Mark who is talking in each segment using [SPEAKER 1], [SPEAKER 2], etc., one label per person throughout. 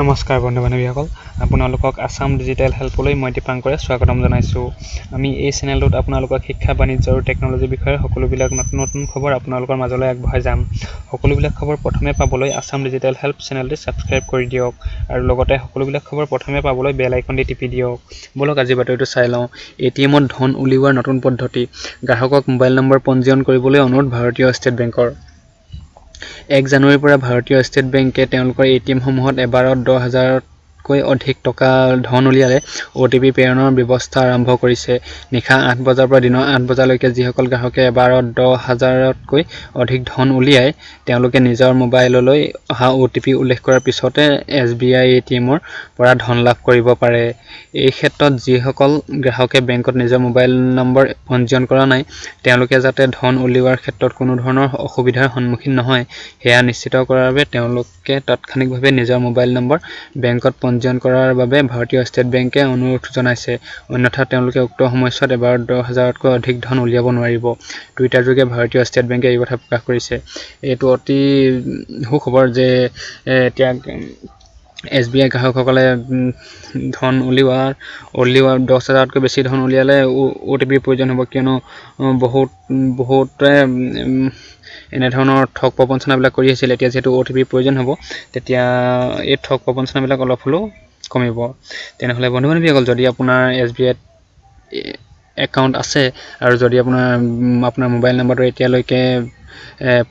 [SPEAKER 1] নমস্কাৰ বন্ধু বান্ধৱীসকল আপোনালোকক আসাম ডিজিটেল হেল্পলৈ মই দীপাংকৰে স্বাগতম জনাইছোঁ আমি এই চেনেলটোত আপোনালোকক শিক্ষা বাণিজ্য আৰু টেকনলজি বিষয়ে সকলোবিলাক নতুন খবৰ আপোনালোকৰ মাজলৈ আগবঢ়াই যাম সকলোবিলাক খবৰ প্ৰথমে পাবলৈ আসাম ডিজিটেল হেল্প চেনেলটো সাবস্ক্ৰাইব কৰি দিয়ক আৰু লগতে সকলোবিলাক খবৰ প্ৰথমে পাবলৈ বেল আইকনটি টিপি দিয়ক বলক আজি বাতৰিটো চাই লওঁ এটিএমত ধন উলিওৱাৰ নতুন পদ্ধতি গ্ৰাহকক মোবাইল নম্বৰ পঞ্জীয়ন কৰিবলৈ অনুৰোধ ভাৰতীয় ষ্টেট বেংকৰ 1 জানুৱাৰীৰ পৰা ভাৰতীয় ষ্টেট বেংকে তেওঁলোকৰ এটিএম সমূহত এবাৰত 10,000কৈ অধিক টকা ধন উলিয়ালে ওটিপি প্ৰেৰণৰ ব্যৱস্থা আৰম্ভ কৰিছে নিশা 8 বজাৰ পৰা দিনৰ 8 বজালৈকে যিসকল গ্ৰাহকে এবাৰত 10,000তকৈ অধিক ধন উলিয়াই তেওঁলোকে নিজৰ মোবাইললৈ অহা ওটিপি উল্লেখ কৰাৰ পিছতে SBI এটিএমৰ পৰা ধন লাভ কৰিব পাৰে এই ক্ষেত্ৰত যিসকল গ্ৰাহকে বেংকত নিজৰ মোবাইল নম্বৰ পঞ্জীয়ন কৰা নাই তেওঁলোকে যাতে ধন উলিওৱাৰ ক্ষেত্ৰত কোনো ধৰণৰ অসুবিধাৰ সন্মুখীন নহয় হেয়া নিশ্চিত কৰাৰ বাবে তেওঁলোকে তাৎক্ষণিকভাৱে নিজৰ মোবাইল নম্বৰ বেংকত পঞ্জীয়ন কৰাৰ বাবে ভাৰতীয় ষ্টেট বেংকে অনুৰোধ জনাইছে অন্যথা তেওঁলোকে উক্ত সময়ছোৱাত এবাৰত 10,000তকৈ অধিক ধন উলিয়াব নোৱাৰিব টুইটাৰ যোগে ভাৰতীয় ষ্টেট বেংকে এই কথা প্ৰকাশ কৰিছে এইটো অতি সুখবৰ যে এতিয়া SBI গ্ৰাহকসকলে ধন উলিওৱাৰ 10,000তকৈ বেছি ধন উলিয়ালে ওটিপিৰ প্ৰয়োজন হ'ব কিয়নো বহুতে এনে ধৰণৰ ঠগ প্ৰবঞ্চনাবিলাক কৰি আছিল এতিয়া যেহেতু ওটিপিৰ প্ৰয়োজন হ'ব তেতিয়া এই ঠগ প্ৰবঞ্চনাবিলাক অলপ হলেও কমিব তেনেহলে বন্ধু বান্ধৱীসকল যদি আপোনাৰ SBI একাউণ্ট আছে আৰু যদি আপোনাৰ মোবাইল নম্বৰটো এতিয়ালৈকে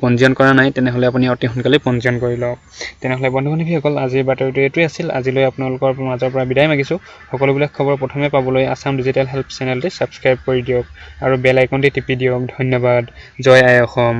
[SPEAKER 1] পঞ্জীয়ন কৰা নাই তেনেহলে আপুনি অতি সোনকালে পঞ্জীয়ন কৰি লওক তেনেহলে বন্ধু বান্ধৱীসকল আজিৰ বাতৰিটো এইটোৱে আছিল আজিলৈ আপোনালোকৰ মাজৰ পৰা বিদায় মাগিছোঁ সকলোবিলাক খবৰ প্ৰথমে পাবলৈ আসাম ডিজিটেল হেল্প চেনেলটো সাবস্ক্ৰাইব কৰি দিয়ক আৰু বেল আইকনটি টিপি দিয়ক ধন্যবাদ জয় আই অসম